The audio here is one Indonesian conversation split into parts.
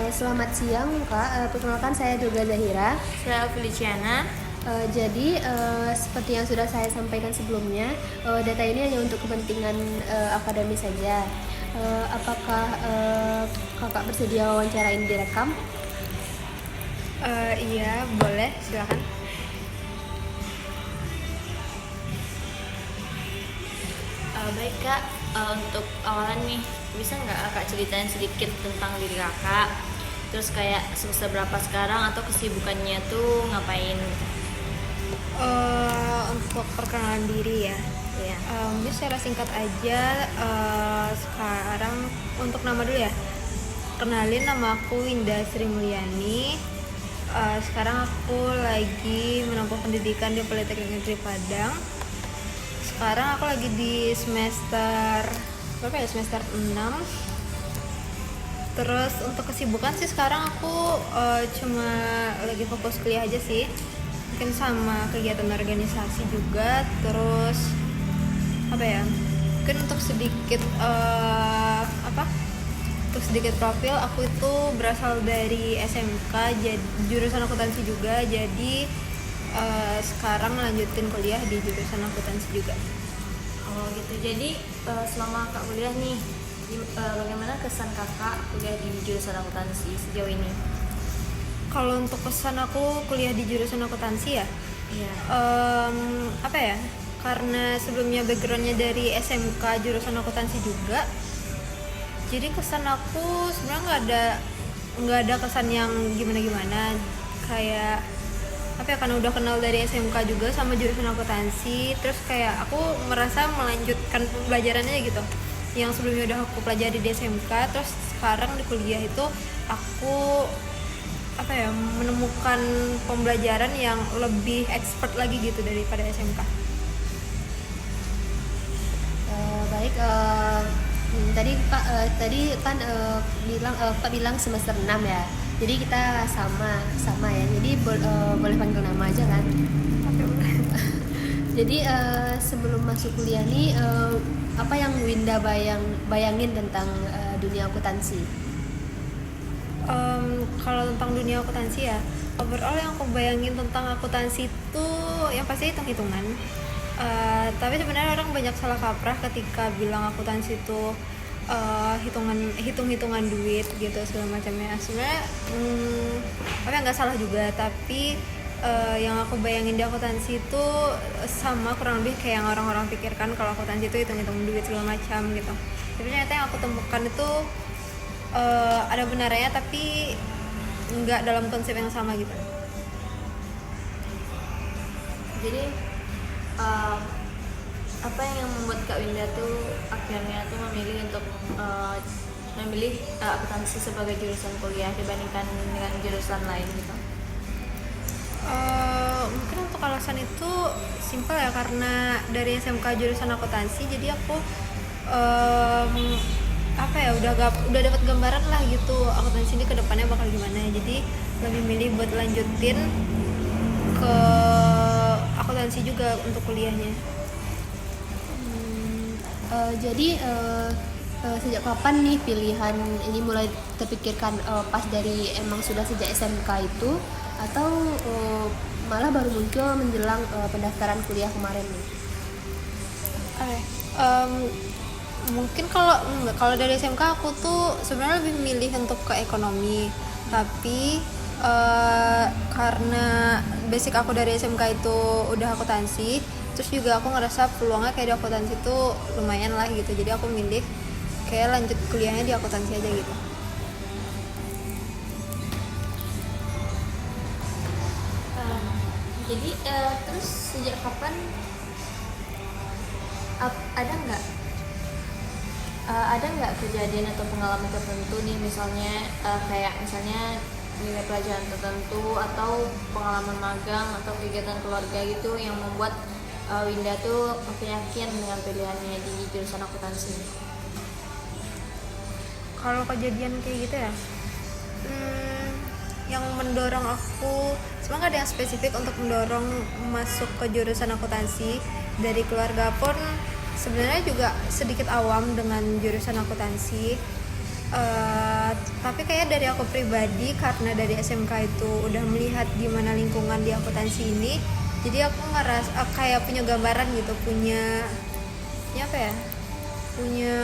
Selamat siang Kak, perkenalkan saya Durga Zahira. Saya Feliciana. Jadi seperti yang sudah saya sampaikan sebelumnya, data ini hanya untuk kepentingan akademis saja. Apakah kakak bersedia wawancara ini direkam? Iya, boleh, silakan. Baik kak, untuk awalan nih, bisa nggak kakak ceritain sedikit tentang diri kakak? Terus kayak semester berapa sekarang atau kesibukannya tuh ngapain? Untuk perkenalan diri ya, Iya. mungkin secara singkat aja. Sekarang untuk nama dulu ya. Kenalin, nama aku Winda Sri Mulyani. Sekarang aku lagi menempuh pendidikan di Politeknik Negeri Padang. Sekarang aku lagi di semester berapa ya? Semester 6. Terus untuk kesibukan sih sekarang aku cuma lagi fokus kuliah aja sih. Mungkin sama kegiatan organisasi juga. Terus apa ya? Mungkin untuk sedikit untuk sedikit profil, aku itu berasal dari SMK, jadi jurusan akuntansi juga. Jadi sekarang lanjutin kuliah di jurusan akuntansi juga. Oh gitu. Jadi selama kak kuliah nih, bagaimana kesan kakak kuliah di jurusan akuntansi sejauh ini? Kalau untuk kesan aku kuliah di jurusan akuntansi ya, Iya. apa ya? Karena sebelumnya backgroundnya dari SMK jurusan akuntansi juga, jadi kesan aku sebenarnya nggak ada kesan yang gimana-gimana. Kayak apa ya? Karena udah kenal dari SMK juga sama jurusan akuntansi, terus kayak aku merasa melanjutkan pembelajarannya gitu. Yang sebelumnya udah aku pelajari di SMK, terus sekarang di kuliah itu aku apa ya, menemukan pembelajaran yang lebih expert lagi gitu daripada SMK. Baik, tadi kan Pak bilang semester 6 ya. Jadi kita sama ya. Jadi boleh panggil nama aja kan? Jadi sebelum masuk kuliah nih, apa yang Winda bayangin tentang dunia akuntansi? Kalau tentang dunia akuntansi ya, overall yang aku bayangin tentang akuntansi itu yang pasti hitung-hitungan. Tapi sebenarnya orang banyak salah kaprah ketika bilang akuntansi itu hitung-hitungan duit gitu segala macamnya. Sebenarnya apa ya, nggak salah juga, tapi yang aku bayangin di akuntansi itu sama kurang lebih kayak yang orang-orang pikirkan, kalau akuntansi itu hitung-hitung duit segala macam gitu. Tapi ternyata yang aku temukan itu ada benarnya, tapi nggak dalam konsep yang sama gitu. Jadi apa yang membuat Kak Winda tuh akhirnya tuh memilih untuk memilih akuntansi sebagai jurusan kuliah dibandingkan dengan jurusan lain gitu? Mungkin untuk alasan itu simpel ya, karena dari SMK jurusan akuntansi, jadi aku apa ya, udah dapat gambaran lah gitu akuntansi ini kedepannya bakal gimana. Jadi lebih milih buat lanjutin ke akuntansi juga untuk kuliahnya. Jadi sejak kapan nih pilihan ini mulai terpikirkan, pas dari emang sudah sejak SMK itu atau malah baru muncul menjelang pendaftaran kuliah kemarin nih? Mungkin kalau dari SMK aku tuh sebenarnya lebih milih untuk ke ekonomi, tapi karena basic aku dari SMK itu udah akuntansi, terus juga aku ngerasa peluangnya kayak di akuntansi itu lumayan lah gitu, jadi aku milih kayak lanjut kuliahnya di akuntansi aja gitu. Jadi terus sejak kapan ada nggak kejadian atau pengalaman tertentu nih, misalnya kayak misalnya nilai pelajaran tertentu atau pengalaman magang atau kegiatan keluarga gitu yang membuat Winda tuh makin yakin dengan pilihannya di jurusan akuntansi? Kalau kejadian kayak gitu ya, yang mendorong aku sebenarnya nggak ada yang spesifik untuk mendorong masuk ke jurusan akuntansi. Dari keluarga pun sebenarnya juga sedikit awam dengan jurusan akuntansi. Tapi kayak dari aku pribadi, karena dari SMK itu udah melihat gimana lingkungan di akuntansi ini, jadi aku ngerasa kayak punya gambaran gitu, punya apa ya, punya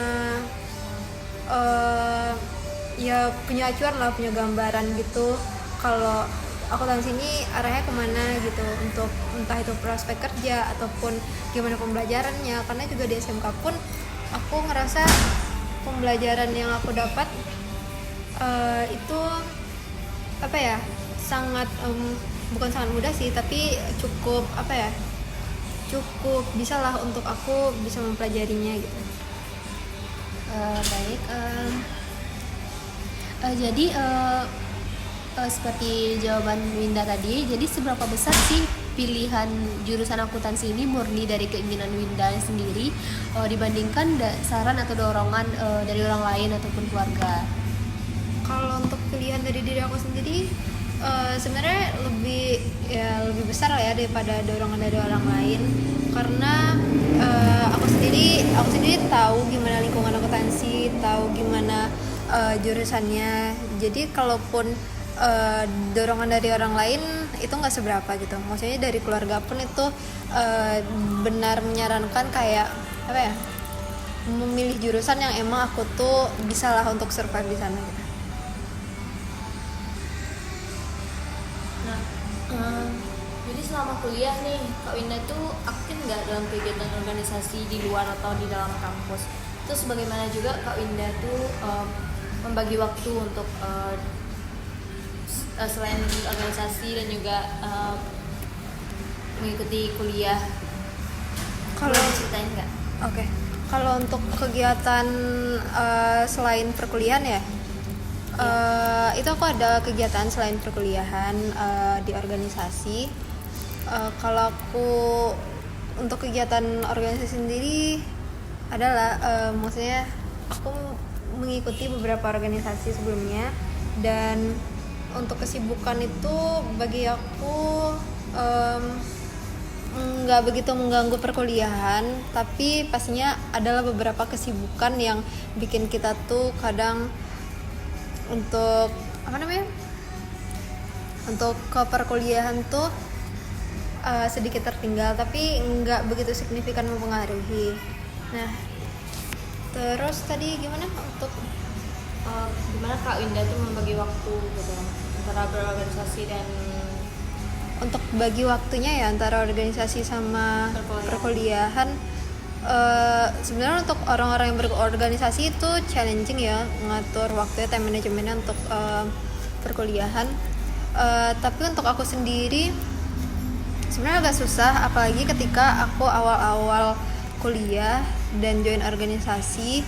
ya punya acuan lah, punya gambaran gitu kalau akuntansi ini arahnya kemana gitu, untuk entah itu prospek kerja ataupun gimana pembelajarannya. Karena juga di SMK pun aku ngerasa pembelajaran yang aku dapat itu apa ya, sangat bukan sangat mudah sih, tapi cukup apa ya, cukup bisa lah untuk aku bisa mempelajarinya gitu. Baik, jadi seperti jawaban Winda tadi, jadi seberapa besar sih pilihan jurusan akuntansi ini murni dari keinginan Winda sendiri dibandingkan saran atau dorongan dari orang lain ataupun keluarga? Kalau untuk pilihan dari diri aku sendiri sebenarnya lebih besar lah ya daripada dorongan dari orang lain, karena aku sendiri tahu gimana lingkungan akuntansi, tahu gimana jurusannya. Jadi kalaupun dorongan dari orang lain itu nggak seberapa gitu, maksudnya dari keluarga pun itu benar menyarankan kayak apa ya, memilih jurusan yang emang aku tuh bisa lah untuk survive di sana gitu. Nah, jadi selama kuliah nih, Kak Winda tuh aktif nggak dalam kegiatan organisasi di luar atau di dalam kampus? Terus bagaimana juga Kak Winda tuh membagi waktu untuk selain organisasi dan juga mengikuti kuliah? Kalau boleh ceritain nggak? Oke. Kalau untuk kegiatan selain perkuliahan ya, itu aku ada kegiatan selain perkuliahan di organisasi. Kalau aku untuk kegiatan organisasi sendiri adalah maksudnya aku mengikuti beberapa organisasi sebelumnya, dan untuk kesibukan itu bagi aku nggak begitu mengganggu perkuliahan, tapi pastinya adalah beberapa kesibukan yang bikin kita tuh kadang untuk untuk ke perkuliahan tuh sedikit tertinggal, tapi nggak begitu signifikan mempengaruhi. Nah, terus tadi gimana untuk gimana Kak Winda tuh membagi waktu gitu antara berorganisasi dan untuk bagi waktunya ya antara organisasi sama perkuliahan. Sebenarnya untuk orang-orang yang berorganisasi itu challenging ya, ngatur waktunya, time managementnya untuk perkuliahan. Tapi untuk aku sendiri sebenarnya agak susah, apalagi ketika aku awal-awal kuliah dan join organisasi.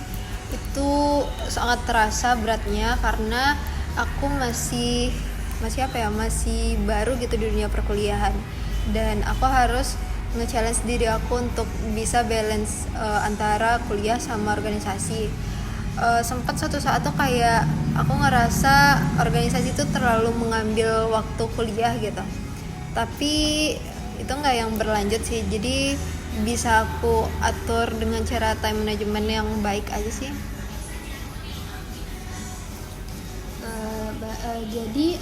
Itu sangat terasa beratnya karena aku masih baru gitu di dunia perkuliahan, dan aku harus nge-challenge diri aku untuk bisa balance antara kuliah sama organisasi. Sempat suatu saat tuh kayak aku ngerasa organisasi itu terlalu mengambil waktu kuliah gitu, tapi itu nggak yang berlanjut sih, jadi bisa aku atur dengan cara time management yang baik aja sih. Jadi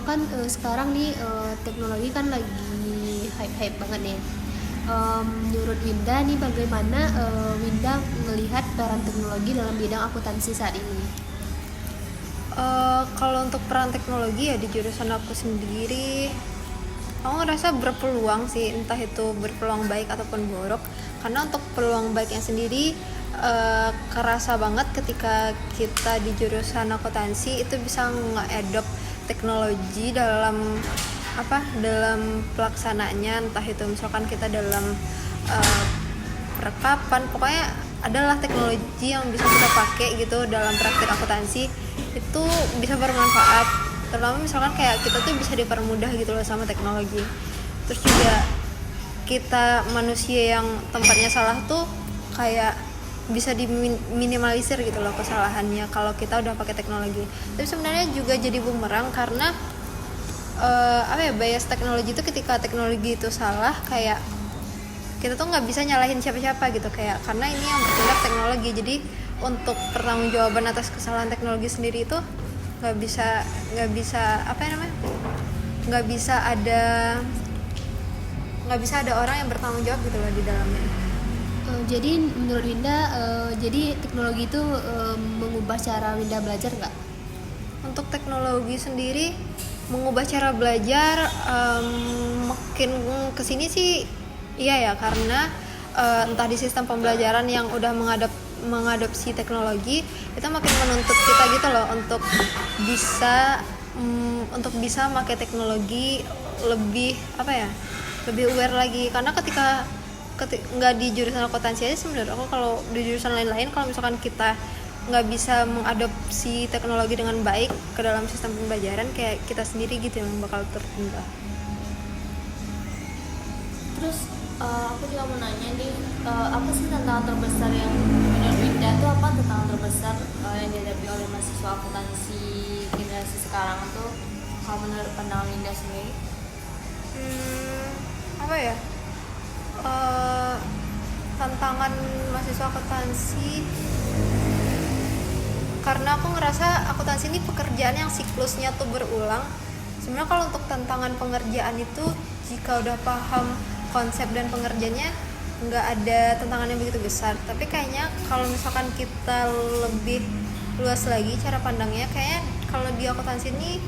kan sekarang nih teknologi kan lagi hype banget nih. Menurut Winda nih, bagaimana Winda melihat peran teknologi dalam bidang akuntansi saat ini? Kalau untuk peran teknologi ya di jurusan aku sendiri, aku ngerasa berpeluang sih, entah itu berpeluang baik ataupun buruk. Karena untuk peluang baiknya sendiri kerasa banget ketika kita di jurusan akuntansi itu bisa nge-adopt teknologi dalam pelaksanaannya, entah itu misalkan kita dalam perekapan, pokoknya adalah teknologi yang bisa kita pakai gitu dalam praktik akuntansi, itu bisa bermanfaat. Terutama misalkan kayak kita tuh bisa dipermudah gitu loh sama teknologi. Terus juga kita manusia yang tempatnya salah tuh kayak bisa diminimalisir gitu loh kesalahannya kalau kita udah pakai teknologi. Tapi sebenarnya juga jadi bumerang karena bias teknologi itu, ketika teknologi itu salah kayak kita tuh nggak bisa nyalahin siapa-siapa gitu, kayak karena ini yang bertindak teknologi. Jadi untuk pertanggungjawaban atas kesalahan teknologi sendiri itu nggak bisa apa ya namanya, nggak bisa ada orang yang bertanggung jawab gitu loh di dalamnya. Jadi menurut Winda, jadi teknologi itu mengubah cara Winda belajar nggak? Untuk teknologi sendiri mengubah cara belajar, makin kesini sih iya ya, karena entah di sistem pembelajaran yang udah mengadopsi teknologi itu makin menuntut kita gitu loh untuk bisa pakai teknologi lebih apa ya, lebih aware lagi. Karena ketika nggak di jurusan akuntansi aja sebenarnya, aku kalau di jurusan lain-lain kalau misalkan kita nggak bisa mengadopsi teknologi dengan baik ke dalam sistem pembelajaran, kayak kita sendiri gitu yang bakal tertinggal. Terus aku juga mau nanya nih, apa sih tantangan terbesar yang menurut Winda tuh, apa tantangan terbesar yang dihadapi oleh mahasiswa akuntansi generasi sekarang tuh, kalau menurut pandangan Winda sendiri? Apa ya, tantangan mahasiswa akuntansi, karena aku ngerasa akuntansi ini pekerjaan yang siklusnya tuh berulang. Sebenarnya kalau untuk tantangan pengerjaan itu, jika udah paham konsep dan pengerjaannya, nggak ada tantangan yang begitu besar. Tapi kayaknya kalau misalkan kita lebih luas lagi cara pandangnya, kayaknya kalau di akuntansi ini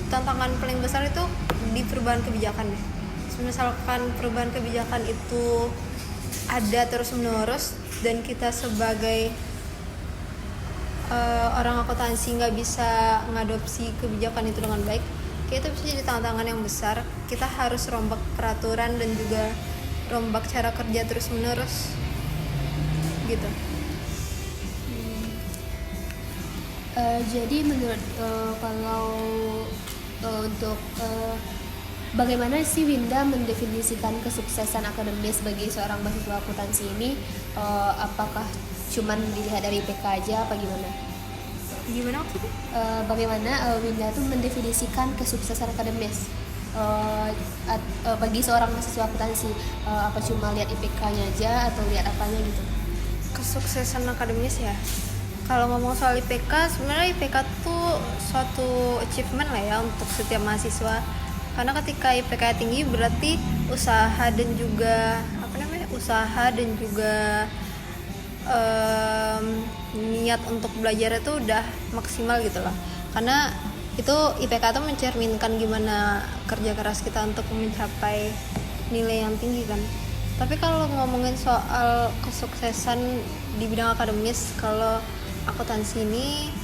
tantangan paling besar itu di perubahan kebijakan deh. Misalkan perubahan kebijakan itu ada terus menerus dan kita sebagai orang akuntansi nggak bisa ngadopsi kebijakan itu dengan baik, kayak itu bisa jadi tantangan yang besar. Kita harus rombak peraturan dan juga rombak cara kerja terus menerus gitu. Jadi menurut kalau untuk bagaimana sih Winda mendefinisikan kesuksesan akademis bagi seorang mahasiswa akuntansi ini? Apakah cuman dilihat dari IPK aja apa gimana? Gimana maksudnya? Bagaimana Winda tuh mendefinisikan kesuksesan akademis bagi seorang mahasiswa akuntansi? Apa cuma lihat IPK-nya aja atau lihat apanya gitu? Kesuksesan akademis ya, kalau ngomong soal IPK, sebenarnya IPK tuh suatu achievement lah ya untuk setiap mahasiswa. Karena ketika IPK tinggi berarti usaha dan juga niat untuk belajar itu udah maksimal gitu loh. Karena itu IPK tuh mencerminkan gimana kerja keras kita untuk mencapai nilai yang tinggi kan. Tapi kalau ngomongin soal kesuksesan di bidang akademis, kalau akuntansi ini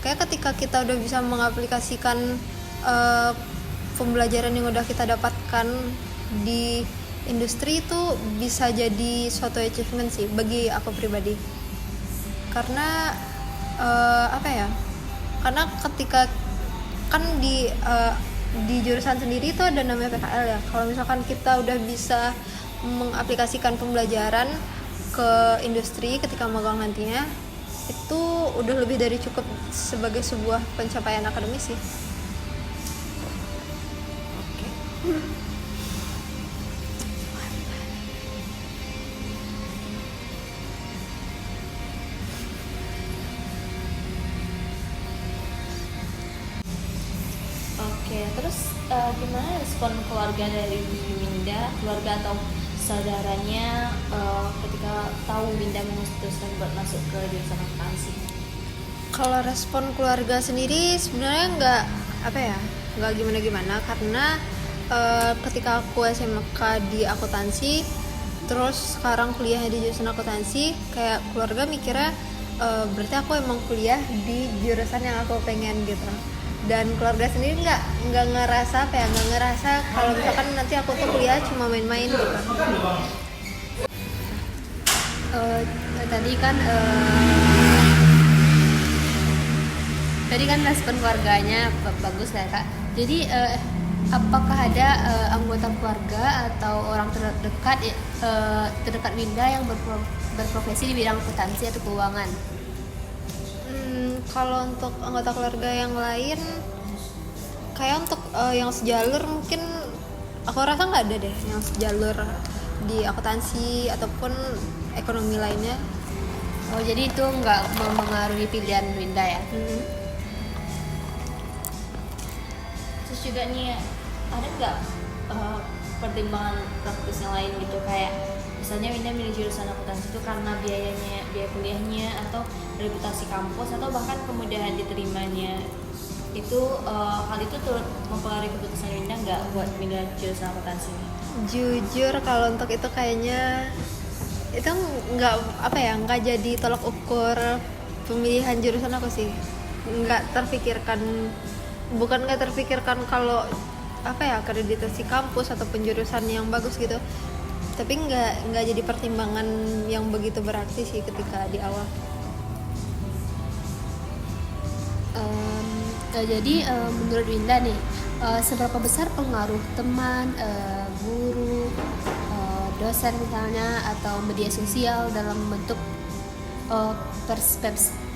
kayak ketika kita udah bisa mengaplikasikan pembelajaran yang udah kita dapatkan di industri, itu bisa jadi suatu achievement sih bagi aku pribadi. Karena karena ketika kan di jurusan sendiri itu ada namanya PKL ya. Kalau misalkan kita udah bisa mengaplikasikan pembelajaran ke industri ketika magang nantinya, itu udah lebih dari cukup sebagai sebuah pencapaian akademis sih. Oke, terus gimana respon keluarga dari Winda, keluarga atau saudaranya ketika tahu Winda memutuskan buat masuk ke jurusan akuntansi? Kalau respon keluarga sendiri sebenarnya nggak gimana-gimana, karena ketika aku SMK di akuntansi, terus sekarang kuliahnya di jurusan akuntansi, kayak keluarga mikirnya berarti aku emang kuliah di jurusan yang aku pengen gitu. Dan keluarga sendiri nggak ngerasa kalau misalkan nanti aku tuh kuliah cuma main-main gitu. Tadi kan respon keluarganya bagus lah Kak. Jadi apakah ada anggota keluarga atau orang terdekat Winda yang berprofesi di bidang akuntansi atau keuangan? Kalau untuk anggota keluarga yang lain, kayak untuk yang sejalur mungkin aku rasa nggak ada deh yang sejalur di akuntansi ataupun ekonomi lainnya. Oh, jadi itu nggak mempengaruhi pilihan Winda ya? juga nih ada nggak pertimbangan praktis yang lain gitu, kayak misalnya Winda milih jurusan akuntansi itu karena biaya kuliahnya atau reputasi kampus atau bahkan kemudahan diterimanya, itu hal itu turut mempengaruhi keputusan Winda nggak buat milih jurusan akuntansi ini? Jujur kalau untuk itu kayaknya itu nggak jadi tolak ukur pemilihan jurusan aku sih. Bukan nggak terpikirkan kalau akreditasi kampus atau penjurusan yang bagus gitu, tapi nggak jadi pertimbangan yang begitu berarti sih ketika di awal. Jadi menurut Winda nih, seberapa besar pengaruh teman, guru, dosen misalnya, atau media sosial dalam membentuk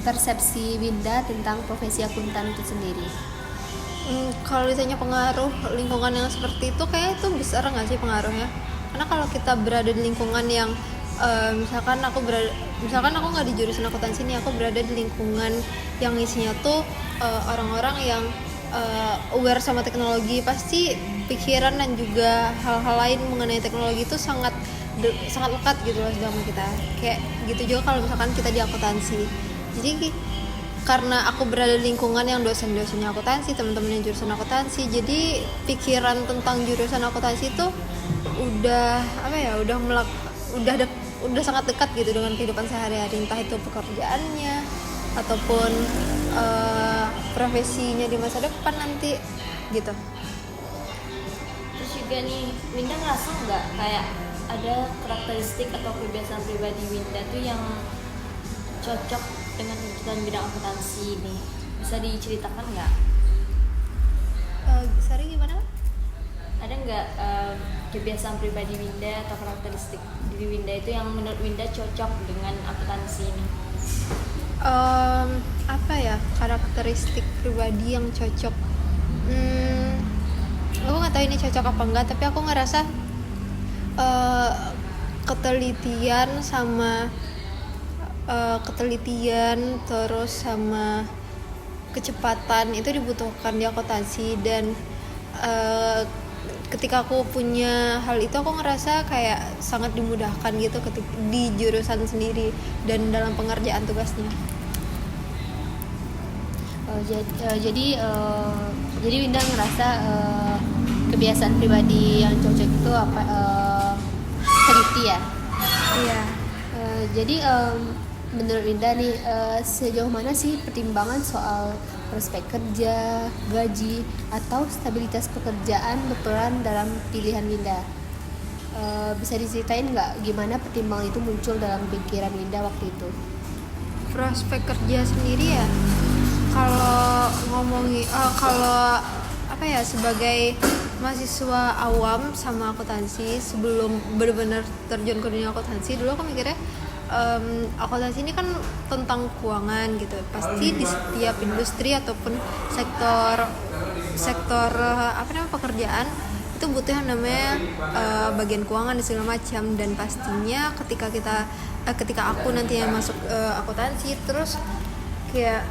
persepsi Winda tentang profesi akuntan itu sendiri? Kalau ditanya pengaruh lingkungan yang seperti itu, kayak itu besar nggak sih pengaruhnya? Karena kalau kita berada di lingkungan yang misalkan aku nggak di jurusan akuntansi ini, aku berada di lingkungan yang isinya tuh orang-orang yang aware sama teknologi, pasti pikiran dan juga hal-hal lain mengenai teknologi itu sangat lekat gitu loh sama kita. Kayak gitu juga kalau misalkan kita di akuntansi. Jadi karena aku berada di lingkungan yang dosen-dosennya akuntansi, teman-temannya jurusan akuntansi, jadi pikiran tentang jurusan akuntansi itu udah sangat dekat gitu dengan kehidupan sehari-hari, entah itu pekerjaannya ataupun profesinya di masa depan nanti gitu. Terus juga nih, Winda ngerasa nggak kayak ada karakteristik atau kebiasaan pribadi Winda tuh yang cocok dengan tuntutan bidang akuntansi ini? Bisa diceritakan nggak? Sorry, gimana? Ada nggak kebiasaan pribadi Winda atau karakteristik diri Winda itu yang menurut Winda cocok dengan akuntansi ini? Karakteristik pribadi yang cocok? Aku nggak tahu ini cocok apa enggak, tapi aku ngerasa ketelitian terus sama kecepatan itu dibutuhkan di akuntansi, dan ketika aku punya hal itu, aku ngerasa kayak sangat dimudahkan gitu di jurusan sendiri dan dalam pengerjaan tugasnya. Jadi Winda ngerasa kebiasaan pribadi yang cocok itu teliti ya? Iya. Jadi menurut Winda nih, sejauh mana sih pertimbangan soal prospek kerja, gaji, atau stabilitas pekerjaan berperan dalam pilihan Winda? Bisa diceritain nggak gimana pertimbangan itu muncul dalam pikiran Winda waktu itu? Prospek kerja sendiri ya, kalau ngomongin sebagai mahasiswa awam sama akuntansi, sebelum benar-benar terjun ke dunia akuntansi, dulu aku mikirnya akuntansi ini kan tentang keuangan gitu. Pasti di setiap industri ataupun sektor pekerjaan itu butuh yang namanya bagian keuangan dan segala macam. Dan pastinya ketika aku nantinya masuk akuntansi, terus kayak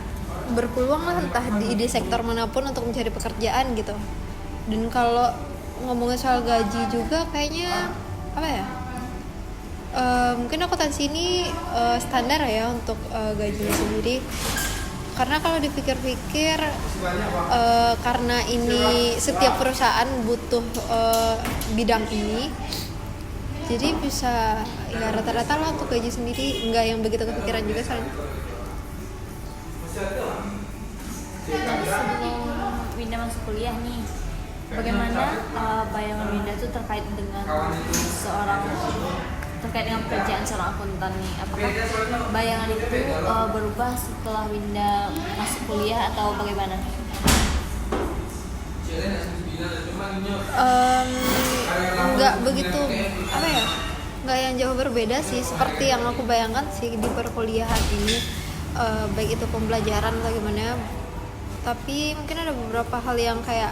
berpeluang lah entah di sektor manapun untuk mencari pekerjaan gitu. Dan kalau ngomongin soal gaji juga, kayaknya mungkin akuntansi ini standar ya untuk gajinya sendiri. Karena kalau dipikir-pikir, karena ini setiap perusahaan butuh bidang ini, jadi bisa ya rata-rata lah untuk gaji sendiri, nggak yang begitu kepikiran juga soalnya. Sebelum Winda masuk kuliah nih, bagaimana bayangan Winda tuh terkait dengan pekerjaan seorang akuntan nih? Apakah bayangan itu berubah setelah Winda masuk kuliah atau bagaimana? Nggak begitu nggak yang jauh berbeda sih, seperti yang aku bayangkan sih di perkuliahan ini, baik itu pembelajaran atau gimana. Tapi mungkin ada beberapa hal yang kayak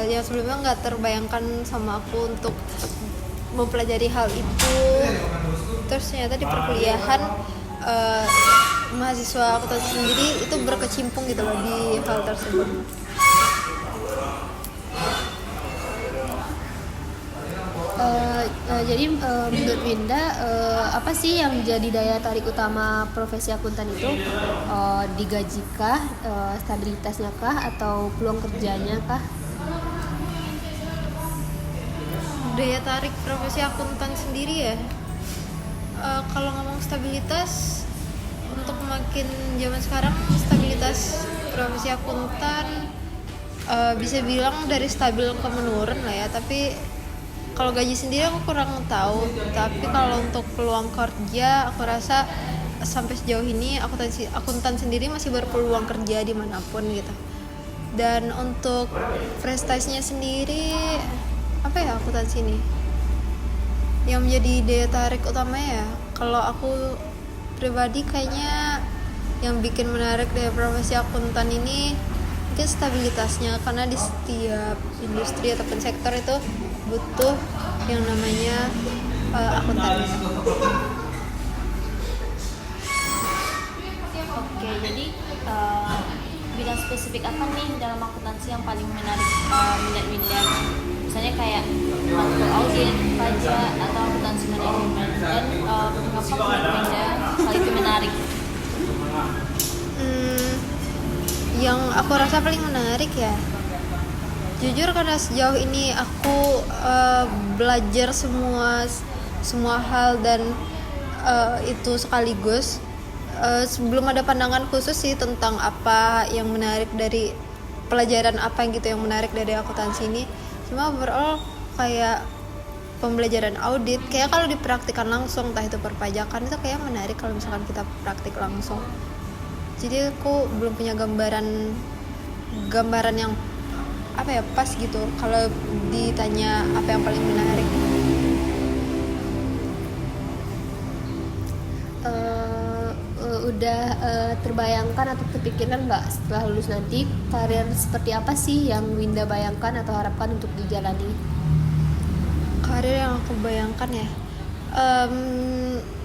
yang sebelumnya nggak terbayangkan sama aku untuk mempelajari hal itu. Terus ternyata di perkuliahan mahasiswa akuntansi sendiri itu berkecimpung gitu loh di hal tersebut. Jadi menurut Winda apa sih yang jadi daya tarik utama profesi akuntan itu? Digaji kah, stabilitasnya kah, atau peluang kerjanya kah? Daya tarik profesi akuntan sendiri ya, kalau ngomong stabilitas, untuk makin zaman sekarang stabilitas profesi akuntan bisa bilang dari stabil ke menurun lah ya. Tapi kalau gaji sendiri aku kurang tahu. Tapi kalau untuk peluang kerja, aku rasa sampai sejauh ini akuntan sendiri masih berpeluang kerja dimanapun gitu. Dan untuk prestasinya sendiri, apa ya akuntansi ini yang menjadi daya tarik utamanya ya, kalau aku pribadi kayaknya yang bikin menarik dari profesi akuntan ini mungkin stabilitasnya, karena di setiap industri ataupun sektor itu butuh yang namanya akuntan. Oke, jadi bidang spesifik apa nih dalam akuntansi yang paling menarik minat Winda? Misalnya kayak matkul audit, pajak, atau akuntansi manajemen, dan mengapa menurut Winda hal itu menarik? Yang aku rasa paling menarik ya, jujur karena sejauh ini aku belajar semua hal dan itu sekaligus, sebelum ada pandangan khusus sih tentang apa yang menarik dari pelajaran apa gitu yang menarik dari akuntansi ini. Cuma overall kayak pembelajaran audit, kayak kalau dipraktikkan langsung entah itu perpajakan, itu kayak menarik kalau misalkan kita praktik langsung. Jadi aku belum punya gambaran yang apa ya pas gitu kalau ditanya apa yang paling menarik. Udah terbayangkan atau terpikirkan nggak setelah lulus nanti karir seperti apa sih yang Winda bayangkan atau harapkan untuk dijalani? Karir yang aku bayangkan ya,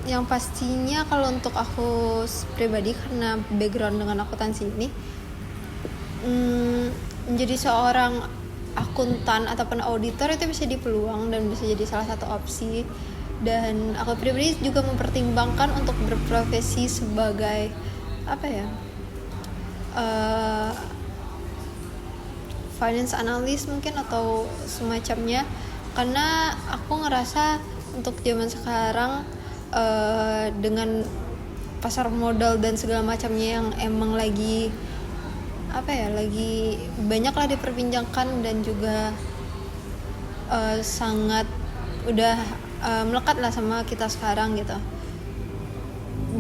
yang pastinya kalau untuk aku pribadi karena background dengan akuntansi ini, menjadi seorang akuntan ataupun auditor itu bisa dipeluang dan bisa jadi salah satu opsi. Dan aku pribadi juga mempertimbangkan untuk berprofesi sebagai apa ya, finance analyst mungkin atau semacamnya, karena aku ngerasa untuk zaman sekarang dengan pasar modal dan segala macamnya yang emang lagi lagi banyak lah diperbincangkan dan juga sangat udah melekat lah sama kita sekarang gitu,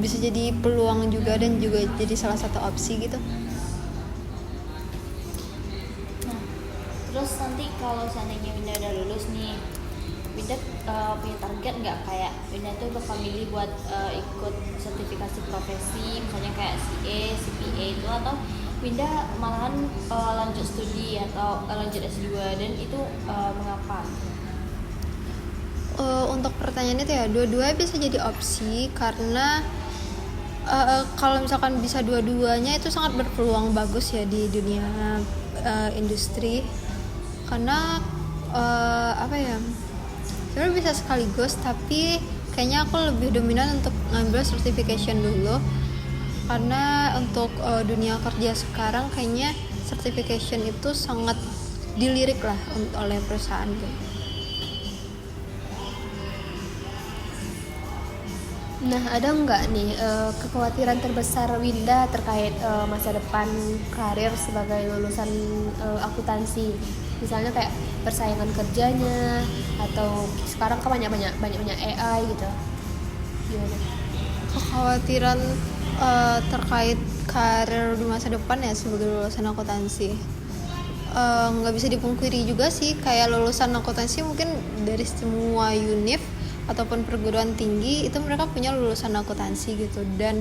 bisa jadi peluang juga dan juga jadi salah satu opsi gitu. Nah, terus nanti kalau seandainya Winda udah lulus nih, Winda punya target nggak kayak Winda tuh bakal milih buat ikut sertifikasi profesi, misalnya kayak CA, CPA itu, atau Winda malahan lanjut studi atau lanjut S2, dan itu mengapa? Untuk pertanyaan itu ya, dua-duanya bisa jadi opsi karena kalau misalkan bisa dua-duanya itu sangat berpeluang bagus ya di dunia industri, karena sebenarnya bisa sekaligus, tapi kayaknya aku lebih dominan untuk ngambil certification dulu, karena untuk dunia kerja sekarang kayaknya certification itu sangat dilirik lah oleh perusahaan gitu. Nah, ada nggak nih kekhawatiran terbesar Winda terkait masa depan karir sebagai lulusan akuntansi? Misalnya kayak persaingan kerjanya, atau sekarang kan banyak AI gitu. Gimana? Kekhawatiran terkait karir di masa depan ya sebagai lulusan akuntansi, nggak bisa dipungkiri juga sih, kayak lulusan akuntansi mungkin dari semua univ ataupun perguruan tinggi itu mereka punya lulusan akuntansi gitu, dan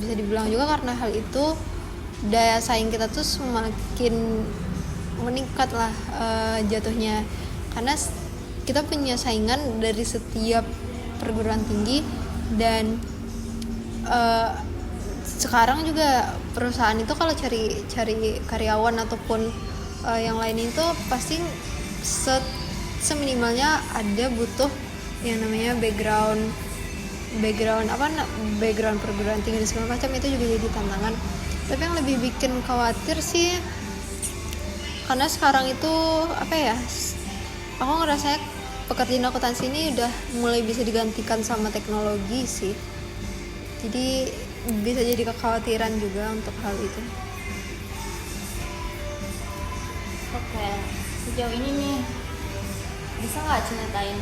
bisa dibilang juga karena hal itu daya saing kita tuh semakin meningkat lah jatuhnya, karena kita punya saingan dari setiap perguruan tinggi. Dan sekarang juga perusahaan itu kalau cari karyawan ataupun yang lain itu pasti seminimalnya ada butuh yang namanya background perguruan tinggi dan segala macam, itu juga jadi tantangan. Tapi yang lebih bikin khawatir sih karena sekarang itu aku ngerasanya pekerjaan akuntansi ini udah mulai bisa digantikan sama teknologi sih, jadi bisa jadi kekhawatiran juga untuk hal itu. Oke, sejauh ini nih bisa nggak ceritain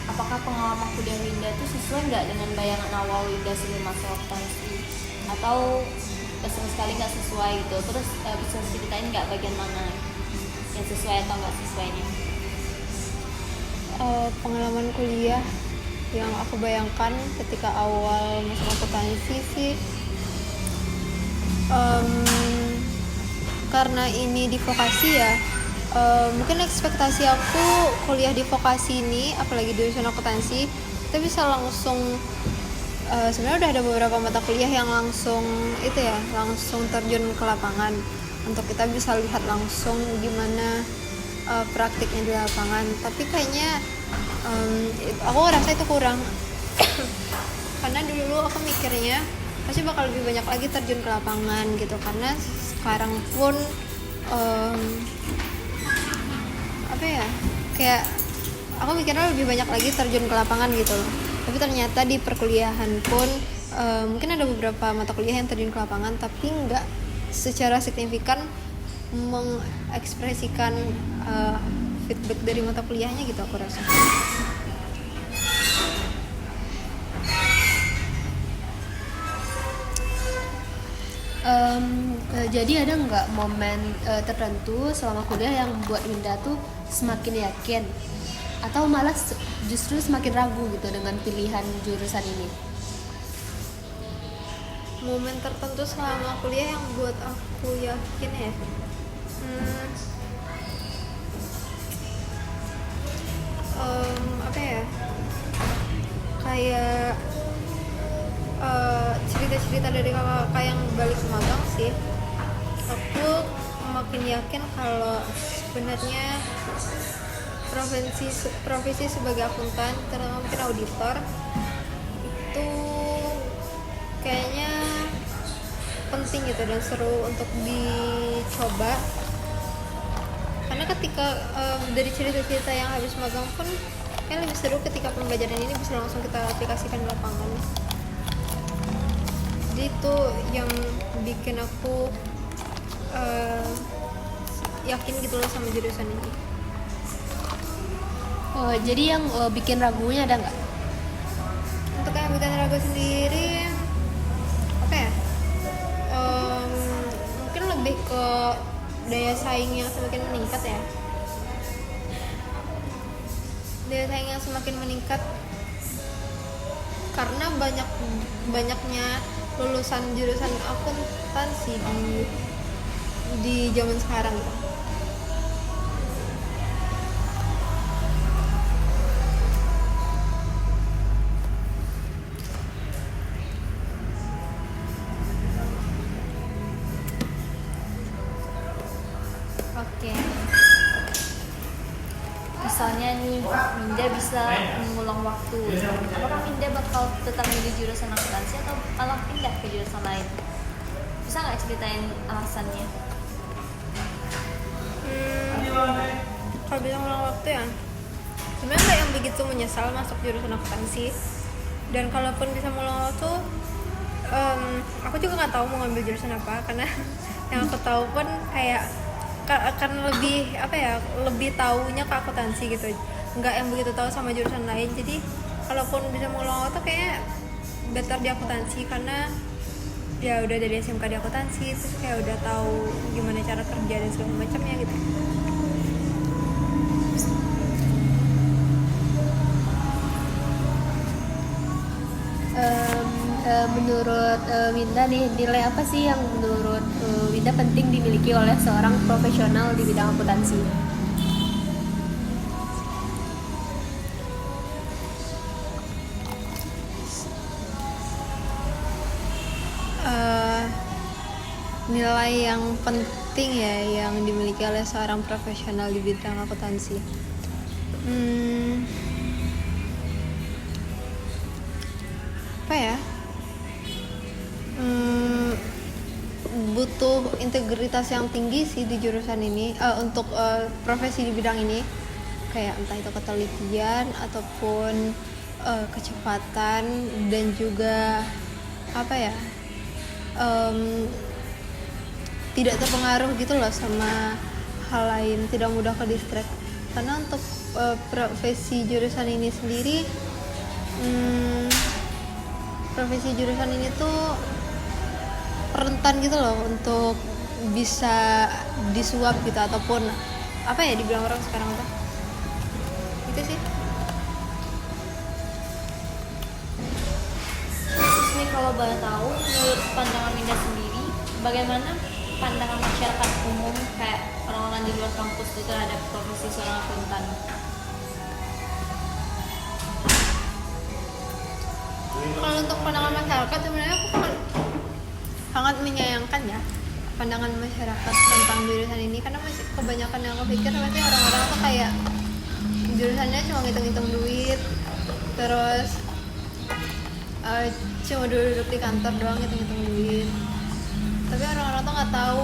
apakah pengalaman kuliah Winda itu sesuai nggak dengan bayangan awal Winda sebelum masuk akuntansi, atau sama sekali nggak sesuai gitu? Terus bisa ceritain nggak bagian mana yang sesuai atau nggak sesuainya? Pengalaman kuliah yang aku bayangkan ketika awal masuk akuntansi sih, karena ini di vokasi ya, mungkin ekspektasi aku kuliah di vokasi ini, apalagi di jurusan akuntansi, kita bisa langsung sebenarnya udah ada beberapa mata kuliah yang langsung terjun ke lapangan untuk kita bisa lihat langsung gimana praktiknya di lapangan. Tapi kayaknya aku ngerasa itu kurang karena dulu aku mikirnya pasti bakal lebih banyak lagi terjun ke lapangan gitu, karena sekarang pun kayak aku mikirnya lebih banyak lagi terjun ke lapangan gitu loh. Tapi ternyata di perkuliahan pun mungkin ada beberapa mata kuliah yang terjun ke lapangan, tapi nggak secara signifikan mengekspresikan feedback dari mata kuliahnya gitu, aku rasa. Jadi ada nggak momen tertentu selama kuliah yang buat Winda tuh semakin yakin atau malah justru semakin ragu gitu dengan pilihan jurusan ini? Momen tertentu selama kuliah yang buat aku yakin ya, kayak cerita-cerita dari kakak yang balik magang sih. Aku makin yakin kalau sebenarnya profesi sebagai akuntan, terutama mungkin auditor, itu kayaknya penting gitu dan seru untuk dicoba. Karena ketika dari cerita-cerita yang habis magang pun kayak lebih seru ketika pembelajaran ini bisa langsung kita aplikasikan di lapangan. Jadi itu yang bikin aku yakin gitu loh sama jurusan ini. Jadi yang bikin ragunya ada nggak? Untuk yang bikin ragu sendiri mungkin lebih ke daya saing yang semakin meningkat ya. Daya saing yang semakin meningkat karena banyaknya lulusan jurusan akuntansi di zaman sekarang gitu. Oke. Misalnya nih, Winda bisa mengulang waktu. Apakah Winda bakal tetap milih jurusan akuntansi atau kalau pindah ke jurusan lain? Bisa nggak ceritain alasannya? Kalau bisa ngulang waktu ya, sebenarnya nggak yang begitu menyesal masuk jurusan akuntansi. Dan kalaupun bisa ngulang waktu, aku juga nggak tahu mau ngambil jurusan apa, karena yang aku tahu pun kayak akan lebih taunya ke akuntansi gitu, nggak yang begitu tahu sama jurusan lain. Jadi kalaupun bisa ngulang waktu kayaknya better di akuntansi, karena ya udah dari SMK di akuntansi, terus kayak udah tahu gimana cara kerja dan segala macamnya gitu. Menurut Winda nih, nilai apa sih yang menurut Winda penting dimiliki oleh seorang profesional di bidang akuntansi? Nilai yang penting ya yang dimiliki oleh seorang profesional di bidang akuntansi. apa ya, butuh integritas yang tinggi sih di jurusan ini, untuk profesi di bidang ini, kayak entah itu ketelitian ataupun kecepatan, dan juga apa ya, tidak terpengaruh gitu loh sama hal lain, tidak mudah ke distract. Karena untuk profesi jurusan ini sendiri, profesi jurusan ini tuh rentan gitu loh untuk bisa disuap gitu, ataupun apa ya dibilang orang sekarang tuh itu sih. Terus nih kalau boleh tahu, menurut pandangan Winda sendiri, bagaimana pandangan masyarakat umum kayak orang-orang di luar kampus itu terhadap profesi seorang akuntan? Kalau untuk pandangan masyarakat sebenarnya aku sangat menyayangkan ya pandangan masyarakat tentang jurusan ini, karena masih kebanyakan yang aku pikir pasti orang-orang tuh kayak jurusannya cuma ngitung-ngitung duit, terus cuma duduk di kantor doang ngitung-ngitung duit. Tapi orang-orang tuh nggak tahu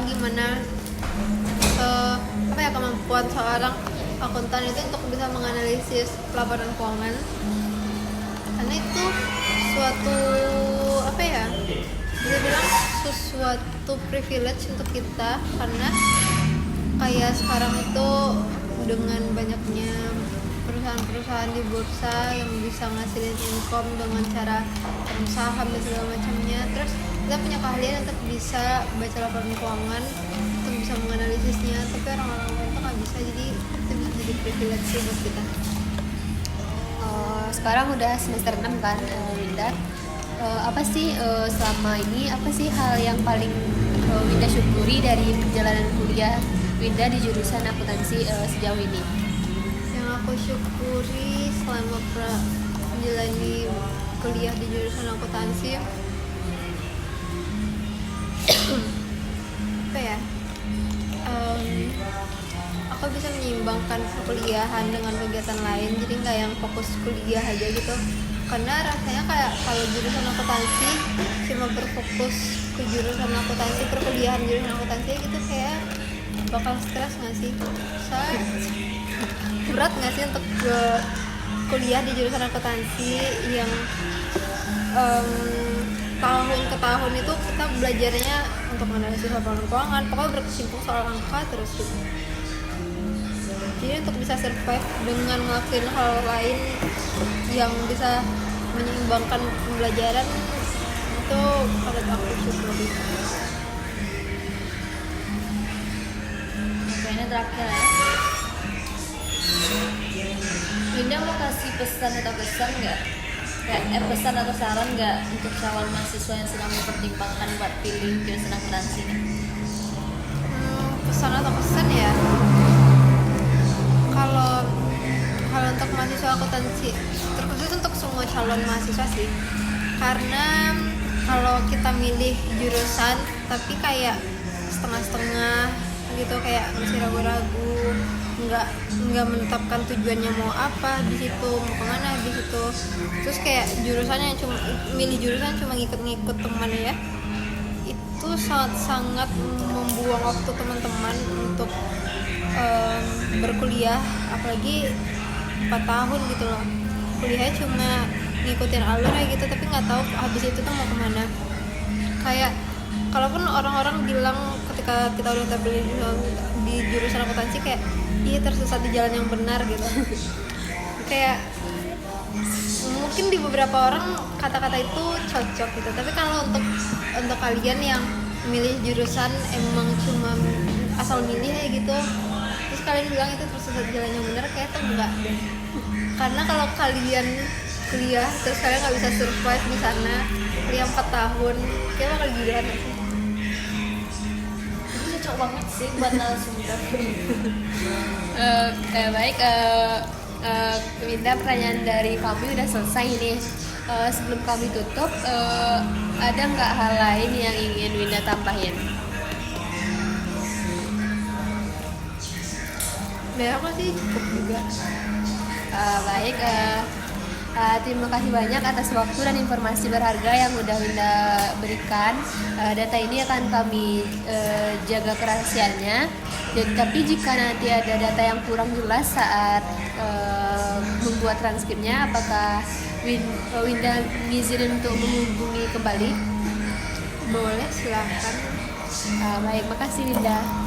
gimana apa ya, kemampuan seorang akuntan itu untuk bisa menganalisis laporan keuangan, karena itu suatu apa ya, bisa bilang sesuatu privilege untuk kita, karena kayak sekarang itu dengan banyaknya perusahaan-perusahaan di bursa yang bisa ngasilin income dengan cara saham dan segala macamnya. Terus kita punya keahlian untuk bisa baca laporan keuangan, untuk bisa menganalisisnya, tapi orang-orang lain tuh nggak bisa, jadi itu bisa jadi privilege sih buat kita. Sekarang udah semester 6 kan, Winda. Apa sih selama ini, apa sih hal yang paling Winda syukuri dari perjalanan kuliah Winda di jurusan akuntansi sejauh ini? Yang aku syukuri selama menjalani kuliah di jurusan akuntansi, apa ya, aku bisa menyeimbangkan perkuliahan dengan kegiatan lain, jadi nggak yang fokus kuliah aja gitu. Karena rasanya kayak kalau jurusan akuntansi cuma berfokus ke jurusan akuntansi, perkuliahan jurusan akuntansi gitu, kayak bakal stres nggak sih? Soalnya berat nggak sih untuk kuliah di jurusan akuntansi yang tahun ke tahun itu kita belajarnya untuk menganalisis laporan keuangan, pokoknya berkecimpung soal angka terus gitu. Jadi untuk bisa survive dengan ngelakuin hal lain yang bisa menyeimbangkan pembelajaran, itu menurut aku syukuri. Kayaknya terakhir ya, Winda mau kasih pesan nggak? Kayak pesan atau saran nggak untuk calon mahasiswa yang sedang mempertimbangkan buat pilih jurusan akuntansi ini? Pesan ya, kalau untuk mahasiswa akuntansi, terkhusus untuk semua calon mahasiswa sih, karena kalau kita milih jurusan tapi kayak setengah-setengah gitu, kayak masih ragu-ragu, nggak menetapkan tujuannya mau apa di situ, mau kemana di situ, terus kayak jurusannya cuma milih jurusan cuma ngikut-ngikut teman ya, itu sangat membuang waktu teman-teman untuk berkuliah, apalagi 4 tahun gitu loh, kuliahnya cuma ngikutin alur kayak gitu, tapi nggak tahu habis itu tuh mau kemana. Kayak kalaupun orang-orang bilang ketika kita udah terpilih di jurusan akuntansi kayak iya tersesat di jalan yang benar gitu kayak mungkin di beberapa orang kata-kata itu cocok gitu, tapi kalau untuk kalian yang milih jurusan emang cuma asal milih kayak gitu, terus kalian bilang itu tersesat di jalan yang benar, kayak tuh enggak deh. Karena kalau kalian kuliah terus kalian nggak bisa survive di sana kuliah 4 tahun, kayak bakal gila sih. Cocok banget sih buat narasumber. Baik, Winda, pertanyaan dari kami udah selesai nih. Sebelum kami tutup, ada nggak hal lain yang ingin Winda tambahin? Biar aku sih cukup juga. Baik, terima kasih banyak atas waktu dan informasi berharga yang udah Winda berikan. Data ini akan kami jaga kerahasiaannya. Tapi jika nanti ada data yang kurang jelas saat membuat transkripnya, apakah Winda ngizinin untuk menghubungi kembali? Boleh, silahkan. Baik, makasih Winda.